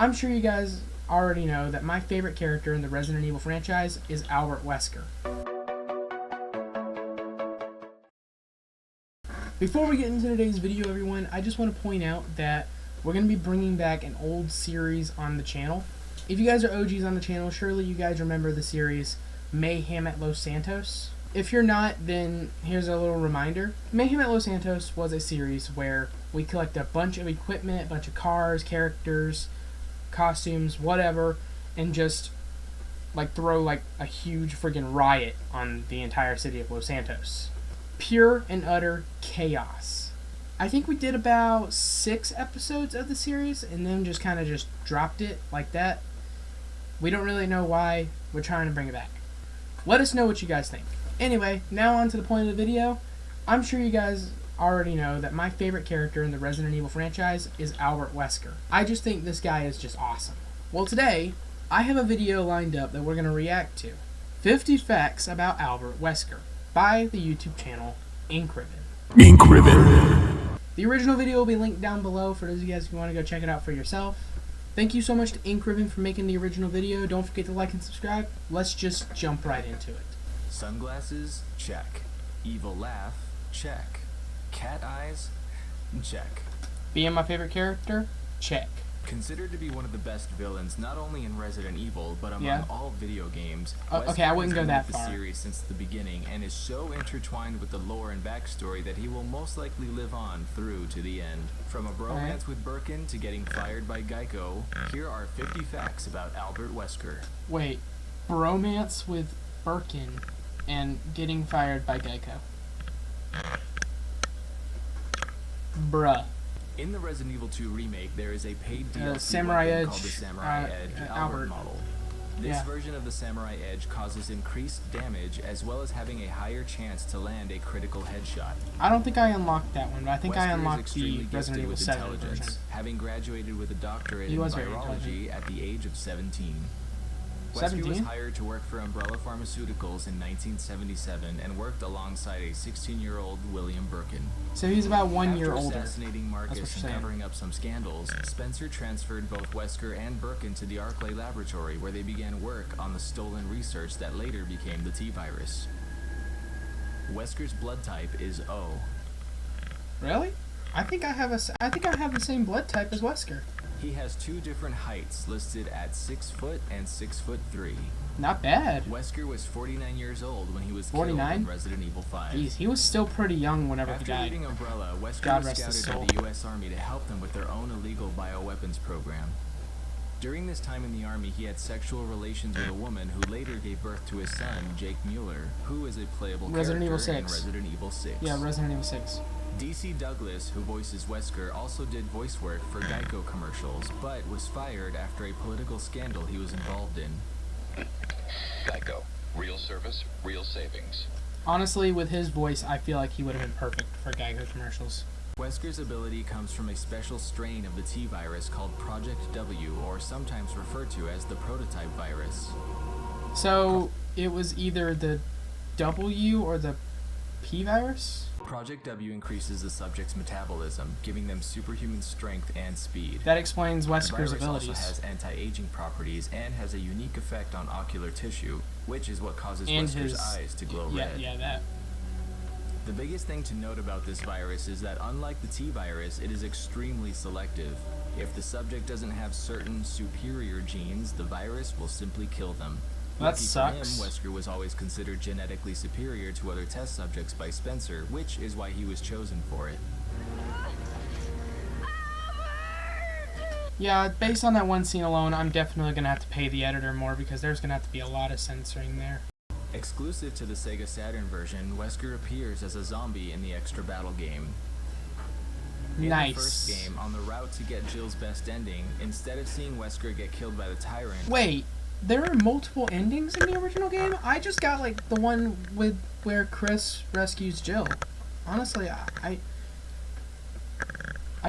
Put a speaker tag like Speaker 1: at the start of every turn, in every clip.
Speaker 1: I'm sure you guys already know that my favorite character in the Resident Evil franchise is Albert Wesker. Before we get into today's video, everyone, I just want to point out that we're going to be bringing back an old series on the channel. If you guys are OGs on the channel, surely you guys remember the series Mayhem at Los Santos. If you're not, then here's a little reminder. Mayhem at Los Santos was a series where we collect a bunch of equipment, a bunch of cars, characters, costumes, whatever, and just like throw like a huge friggin' riot on the entire city of Los Santos. Pure and utter chaos. I think we did about 6 episodes of the series and then just kind of just dropped it like that. We don't really know why. We're trying to bring it back. Let us know what you guys think. Anyway, now on to the point of the video. I'm sure you guys already know that my favorite character in the Resident Evil franchise is Albert Wesker. I just think this guy is just awesome. Well, today, I have a video lined up that we're going to react to. 50 Facts About Albert Wesker by the YouTube channel Ink Ribbon. The original video will be linked down below for those of you guys who want to go check it out for yourself. Thank you so much to Ink Ribbon for making the original video. Don't forget to like and subscribe. Let's just jump right into it.
Speaker 2: Sunglasses? Check. Evil laugh? Check. Cat eyes? Check.
Speaker 1: Being my favorite character? Check.
Speaker 2: Considered to be one of the best villains not only in Resident Evil, but among all video games,
Speaker 1: okay, I wouldn't go that far.
Speaker 2: The series since the beginning and is so intertwined with the lore and backstory that he will most likely live on through to the end. From a bromance with Birkin to getting fired by Geico, here are 50 facts about Albert Wesker.
Speaker 1: Wait, bromance with Birkin and getting fired by Geico. Bruh.
Speaker 2: In the Resident Evil 2 remake, there is a paid DLC
Speaker 1: Samurai Edge,
Speaker 2: called the Samurai Edge Albert model. This version of the Samurai Edge causes increased damage as well as having a higher chance to land a critical headshot.
Speaker 1: I don't think I unlocked that one, but I think
Speaker 2: Wesker
Speaker 1: I unlocked the Resident Evil 7 version.
Speaker 2: Having graduated with a doctorate in virology at the age of 17. Wesker was hired to work for Umbrella Pharmaceuticals in 1977 and worked alongside a 16-year-old William Birkin.
Speaker 1: So he's about 1 year older.
Speaker 2: After assassinating Marcus and covering up some scandals, Spencer transferred both Wesker and Birkin to the Arklay laboratory where they began work on the stolen research that later became the T-virus. Wesker's blood type is O.
Speaker 1: Really? I think I have the same blood type as Wesker.
Speaker 2: He has 2 different heights listed at 6 foot and 6'3".
Speaker 1: Not bad.
Speaker 2: Wesker was 49 years old when he was killed in Resident Evil 5.
Speaker 1: Jeez, he was still pretty young whenever he died.
Speaker 2: After leaving Umbrella, Wesker was scouted by the U.S. Army to help them with their own illegal bioweapons program. During this time in the Army, he had sexual relations with a woman who later gave birth to his son, Jake Mueller, who is a playable character in Resident Evil 6.
Speaker 1: Yeah, Resident Evil 6.
Speaker 2: DC Douglas, who voices Wesker, also did voice work for Geico commercials, but was fired after a political scandal he was involved in.
Speaker 3: Geico. Real service, real savings.
Speaker 1: Honestly, with his voice, I feel like he would have been perfect for Geico commercials.
Speaker 2: Wesker's ability comes from a special strain of the T-virus called Project W, or sometimes referred to as the prototype virus.
Speaker 1: So, it was either the W or the P virus?
Speaker 2: Project W increases the subject's metabolism, giving them superhuman strength and speed.
Speaker 1: That explains Wesker's abilities.
Speaker 2: The virus also has anti-aging properties and has a unique effect on ocular tissue, which is what causes Wesker's eyes to glow red.
Speaker 1: Yeah, that.
Speaker 2: The biggest thing to note about this virus is that unlike the T-virus, it is extremely selective. If the subject doesn't have certain superior genes, the virus will simply kill them.
Speaker 1: That sucks.
Speaker 2: For him, Wesker was always considered genetically superior to other test subjects by Spencer, which is why he was chosen for it.
Speaker 1: Yeah, based on that one scene alone, I'm definitely going to have to pay the editor more because there's going to have to be a lot of censoring there.
Speaker 2: Exclusive to the Sega Saturn version, Wesker appears as a zombie in the extra battle game. In the first game, on the route to get Jill's best ending, instead of seeing Wesker get killed by the Tyrant...
Speaker 1: Wait, there are multiple endings in the original game? I just got, like, the one with where Chris rescues Jill. Honestly, I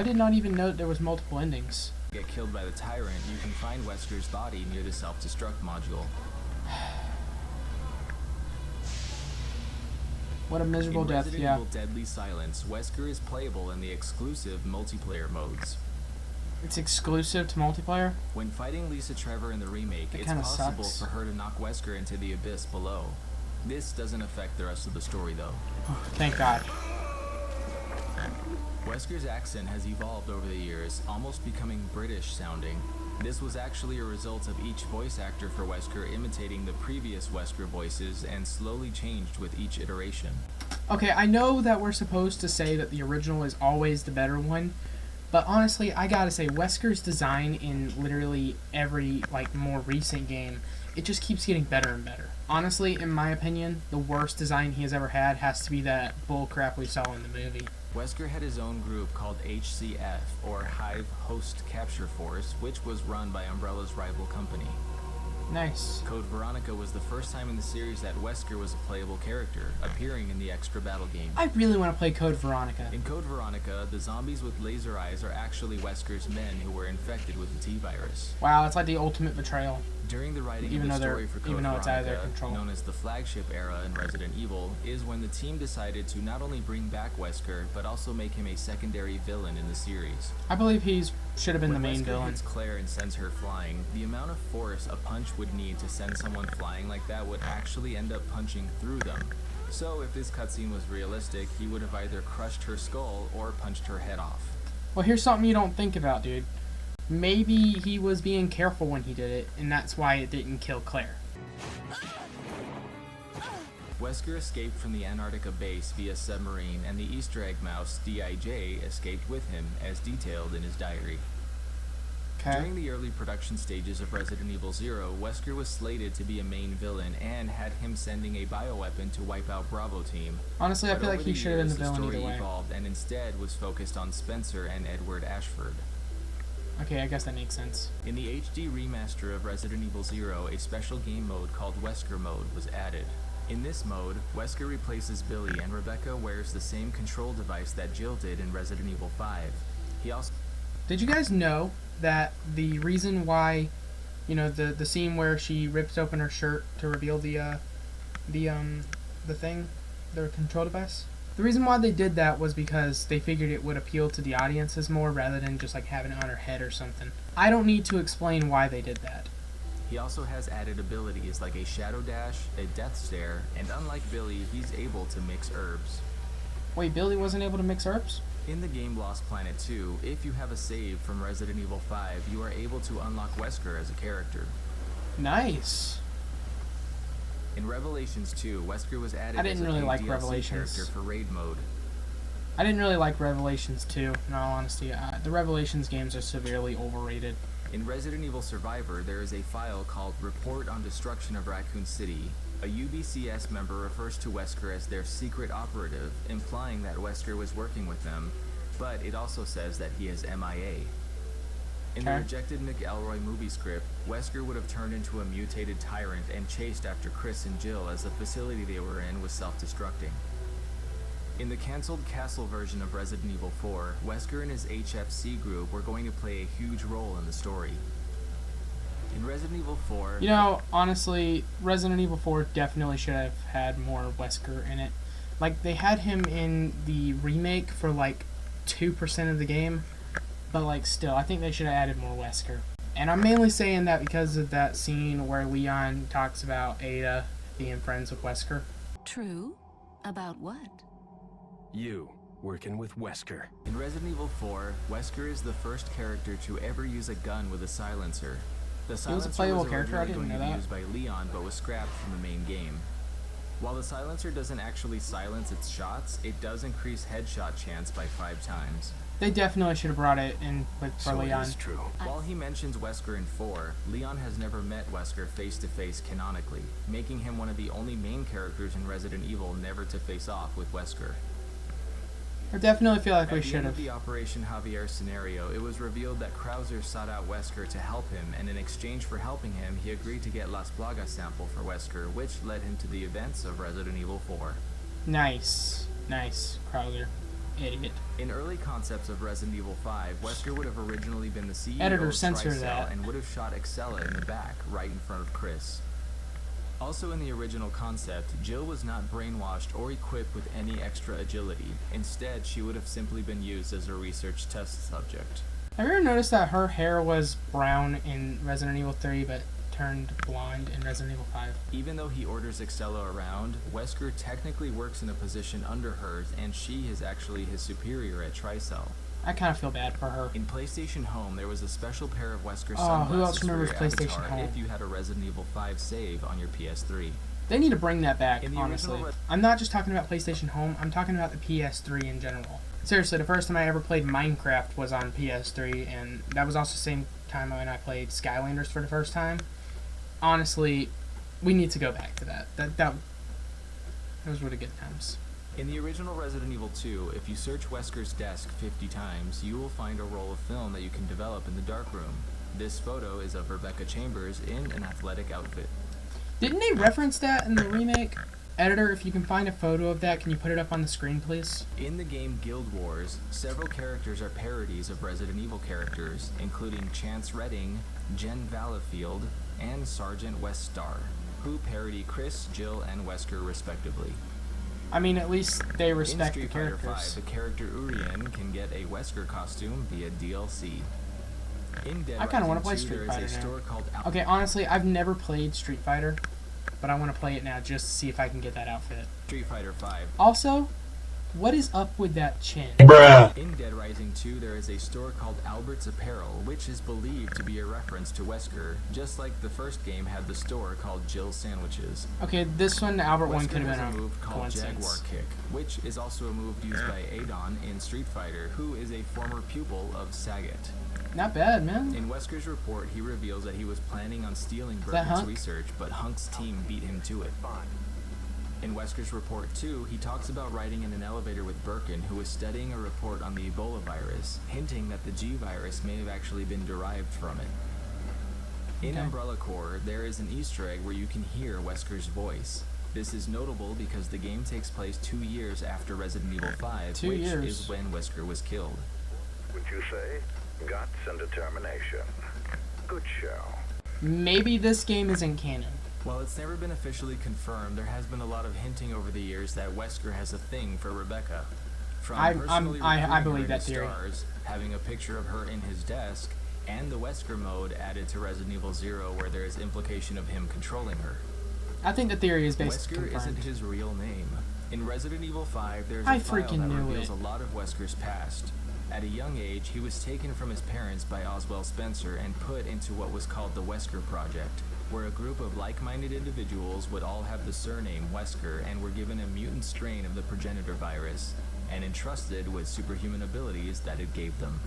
Speaker 1: did not even know there was multiple endings.
Speaker 2: Get killed by the Tyrant, you can find Wesker's body near the self-destruct module.
Speaker 1: What a miserable death,
Speaker 2: Resident Evil Deadly Silence, Wesker is playable in the exclusive multiplayer modes.
Speaker 1: It's exclusive to multiplayer?
Speaker 2: When fighting Lisa Trevor in the remake,
Speaker 1: That
Speaker 2: it's
Speaker 1: kinda
Speaker 2: possible
Speaker 1: sucks.
Speaker 2: for her to knock Wesker into the abyss below. This doesn't affect the rest of the story though.
Speaker 1: Thank God.
Speaker 2: Wesker's accent has evolved over the years, almost becoming British sounding. This was actually a result of each voice actor for Wesker imitating the previous Wesker voices and slowly changed with each iteration.
Speaker 1: Okay, I know that we're supposed to say that the original is always the better one, but honestly, I gotta say, Wesker's design in literally every, like, more recent game, it just keeps getting better and better. Honestly, in my opinion, the worst design he has ever had has to be that bullcrap we saw in the movie.
Speaker 2: Wesker had his own group called HCF, or Hive Host Capture Force, which was run by Umbrella's rival company.
Speaker 1: Nice.
Speaker 2: Code Veronica was the first time in the series that Wesker was a playable character, appearing in the extra battle game.
Speaker 1: I really want to play Code Veronica.
Speaker 2: In Code Veronica, the zombies with laser eyes are actually Wesker's men who were infected with the T-virus.
Speaker 1: Wow, it's like the ultimate betrayal.
Speaker 2: During the writing
Speaker 1: Even
Speaker 2: of the
Speaker 1: though
Speaker 2: story for Code
Speaker 1: even though it's out of their
Speaker 2: Veronica,
Speaker 1: control.
Speaker 2: known as the flagship era in Resident Evil, is when the team decided to not only bring back Wesker, but also make him a secondary villain in the series.
Speaker 1: I believe should have been
Speaker 2: When
Speaker 1: the main
Speaker 2: Wesker
Speaker 1: villain.
Speaker 2: hits Claire and sends her flying, the amount of force a punch would need to send someone flying like that would actually end up punching through them. So if this cutscene was realistic, he would have either crushed her skull or punched her head off.
Speaker 1: Well, here's something you don't think about, dude. Maybe he was being careful when he did it, and that's why it didn't kill Claire.
Speaker 2: Wesker escaped from the Antarctica base via submarine, and the Easter egg mouse, D.I.J., escaped with him, as detailed in his diary.
Speaker 1: Okay.
Speaker 2: During the early production stages of Resident Evil 0, Wesker was slated to be a main villain and had him sending a bioweapon to wipe out Bravo Team.
Speaker 1: Honestly, I
Speaker 2: But
Speaker 1: feel like
Speaker 2: over
Speaker 1: he
Speaker 2: the
Speaker 1: should have been the
Speaker 2: years,
Speaker 1: villain
Speaker 2: story
Speaker 1: either way.
Speaker 2: evolved and instead was focused on Spencer and Edward Ashford.
Speaker 1: Okay, I guess that makes sense.
Speaker 2: In the HD remaster of Resident Evil 0, a special game mode called Wesker Mode was added. In this mode, Wesker replaces Billy and Rebecca wears the same control device that Jill did in Resident Evil 5. He also...
Speaker 1: Did you guys know that the reason why, you know, the scene where she rips open her shirt to reveal the thing, the control device? The reason why they did that was because they figured it would appeal to the audiences more rather than just like having it on her head or something. I don't need to explain why they did that.
Speaker 2: He also has added abilities like a shadow dash, a death stare, and unlike Billy, he's able to mix herbs.
Speaker 1: Wait, Billy wasn't able to mix herbs?
Speaker 2: In the game Lost Planet 2, if you have a save from Resident Evil 5, you are able to unlock Wesker as a character.
Speaker 1: Nice.
Speaker 2: In Revelations 2, Wesker was added
Speaker 1: I didn't
Speaker 2: as a
Speaker 1: really
Speaker 2: paid
Speaker 1: like
Speaker 2: DLC
Speaker 1: Revelations.
Speaker 2: character for raid mode.
Speaker 1: I didn't really like Revelations 2, in all honesty. The Revelations games are severely overrated.
Speaker 2: In Resident Evil Survivor, there is a file called Report on Destruction of Raccoon City. A UBCS member refers to Wesker as their secret operative, implying that Wesker was working with them, but it also says that he is MIA. In the
Speaker 1: Okay.
Speaker 2: rejected McElroy movie script, Wesker would have turned into a mutated tyrant and chased after Chris and Jill as the facility they were in was self-destructing. In the cancelled Castle version of Resident Evil 4, Wesker and his HFC group were going to play a huge role in the story. In Resident Evil 4...
Speaker 1: You know, honestly, Resident Evil 4 definitely should have had more Wesker in it. Like, they had him in the remake for, like, 2% of the game, but, like, still, I think they should have added more Wesker. And I'm mainly saying that because of that scene where Leon talks about Ada being friends with Wesker.
Speaker 4: True? About what?
Speaker 5: You, working with Wesker.
Speaker 2: In Resident Evil 4, Wesker is the first character to ever use a gun with a silencer. The silencer
Speaker 1: playable
Speaker 2: was
Speaker 1: character? I
Speaker 2: originally
Speaker 1: didn't
Speaker 2: going
Speaker 1: know
Speaker 2: to be
Speaker 1: that.
Speaker 2: used by Leon, but was scrapped from the main game. While the silencer doesn't actually silence its shots, it does increase headshot chance by 5 times.
Speaker 1: They definitely should have brought it in for
Speaker 5: So it
Speaker 1: Leon.
Speaker 5: is true.
Speaker 2: While he mentions Wesker in 4, Leon has never met Wesker face-to-face canonically, making him one of the only main characters in Resident Evil never to face off with Wesker.
Speaker 1: I definitely feel like we
Speaker 2: At the
Speaker 1: should
Speaker 2: end of
Speaker 1: have.
Speaker 2: the Operation Javier scenario, it was revealed that Krauser sought out Wesker to help him, and in exchange for helping him, he agreed to get Las Plagas sample for Wesker, which led him to the events of Resident Evil 4.
Speaker 1: Nice. Nice, Krauser. Idiot.
Speaker 2: In early concepts of Resident Evil 5, Wesker would have originally been the CEO
Speaker 1: Editor,
Speaker 2: of
Speaker 1: censor
Speaker 2: Tricell
Speaker 1: that.
Speaker 2: and would have shot Excella in the back, right in front of Chris. Also in the original concept, Jill was not brainwashed or equipped with any extra agility. Instead, she would have simply been used as a research test subject.
Speaker 1: Have you ever noticed that her hair was brown in Resident Evil 3, but turned blonde in Resident Evil 5?
Speaker 2: Even though he orders Excello around, Wesker technically works in a position under hers, and she is actually his superior at Tricell.
Speaker 1: I kind of feel bad for her.
Speaker 2: In PlayStation Home, there was a special pair of Wesker
Speaker 1: who else
Speaker 2: sunglasses
Speaker 1: remembers
Speaker 2: for your
Speaker 1: PlayStation
Speaker 2: avatar
Speaker 1: Home?
Speaker 2: if you had a Resident Evil 5 save on your PS3.
Speaker 1: They need to bring that back,
Speaker 2: In the
Speaker 1: honestly.
Speaker 2: original
Speaker 1: I'm not just talking about PlayStation Home, I'm talking about the PS3 in general. Seriously, the first time I ever played Minecraft was on PS3, and that was also the same time when I played Skylanders for the first time. Honestly, we need to go back to that. Those were the good times.
Speaker 2: In the original Resident Evil 2, if you search Wesker's desk 50 times, you will find a roll of film that you can develop in the darkroom. This photo is of Rebecca Chambers in an athletic outfit.
Speaker 1: Didn't they reference that in the remake? Editor, if you can find a photo of that, can you put it up on the screen, please?
Speaker 2: In the game Guild Wars, several characters are parodies of Resident Evil characters, including Chance Redding, Jen Valafield, and Sergeant Westar, who parody Chris, Jill, and Wesker respectively.
Speaker 1: I mean, at least they respect the
Speaker 2: In Street Fighter
Speaker 1: characters.
Speaker 2: V, the character Urien can get a Wesker costume via DLC. In Dead
Speaker 1: I kind of want to play
Speaker 2: Rising 2,
Speaker 1: Street
Speaker 2: there
Speaker 1: Fighter
Speaker 2: is a store
Speaker 1: now.
Speaker 2: called
Speaker 1: Okay, honestly, I've never played Street Fighter, but I want to play it now just to see if I can get that outfit.
Speaker 2: Street Fighter V.
Speaker 1: Also, what is up with that chin?
Speaker 2: In Dead Rising 2, there is a store called Albert's Apparel, which is believed to be a reference to Wesker, just like the first game had the store called Jill's Sandwiches.
Speaker 1: Okay, this one, the Albert one, could
Speaker 2: Wesker
Speaker 1: have
Speaker 2: has
Speaker 1: been
Speaker 2: a move called
Speaker 1: coincidence.
Speaker 2: Jaguar Kick, which is also a move used by Adon in Street Fighter, who is a former pupil of Sagat.
Speaker 1: Not bad, man.
Speaker 2: In Wesker's report, he reveals that he was planning on stealing
Speaker 1: that
Speaker 2: Birkin's
Speaker 1: Hunk?
Speaker 2: research, but Hunk's team beat him to it. In Wesker's report, too, he talks about riding in an elevator with Birkin, who was studying a report on the Ebola virus, hinting that the G virus may have actually been derived from it. In
Speaker 1: Okay.
Speaker 2: Umbrella Corps, there is an Easter egg where you can hear Wesker's voice. This is notable because the game takes place 2 years after Resident Evil 5,
Speaker 1: 2
Speaker 2: which
Speaker 1: years.
Speaker 2: is when Wesker was killed.
Speaker 6: Would you say? Guts and determination. Good show.
Speaker 1: Maybe this game isn't canon.
Speaker 2: While it's never been officially confirmed, there has been a lot of hinting over the years that Wesker has a thing for Rebecca. From
Speaker 1: I
Speaker 2: personally
Speaker 1: believe
Speaker 2: recruiting her
Speaker 1: that
Speaker 2: to
Speaker 1: theory.
Speaker 2: Stars, having a picture of her in his desk, and the Wesker mode added to Resident Evil 0 where there is implication of him controlling her.
Speaker 1: I think the theory is basically
Speaker 2: Wesker
Speaker 1: confirmed.
Speaker 2: isn't his real name. In Resident Evil 5, there's
Speaker 1: I
Speaker 2: a file
Speaker 1: freaking
Speaker 2: that
Speaker 1: knew
Speaker 2: reveals
Speaker 1: it.
Speaker 2: a lot of Wesker's past. At a young age, he was taken from his parents by Oswald Spencer and put into what was called the Wesker Project, where a group of like-minded individuals would all have the surname Wesker and were given a mutant strain of the progenitor virus, and entrusted with superhuman abilities that it gave them.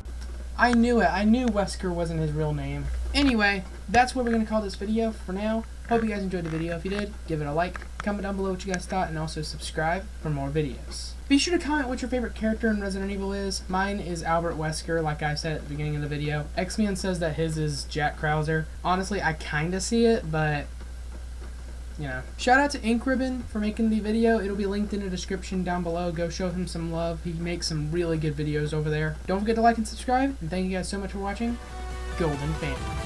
Speaker 1: I knew it. I knew Wesker wasn't his real name. Anyway, that's what we're going to call this video for now. Hope you guys enjoyed the video. If you did, give it a like, comment down below what you guys thought, and also subscribe for more videos. Be sure to comment what your favorite character in Resident Evil is. Mine is Albert Wesker, like I said at the beginning of the video. X-Man says that his is Jack Krauser. Honestly, I kind of see it, but you know. Shout out to Ink Ribbon for making the video. It'll be linked in the description down below. Go show him some love. He makes some really good videos over there. Don't forget to like and subscribe. And thank you guys so much for watching. Golden Family.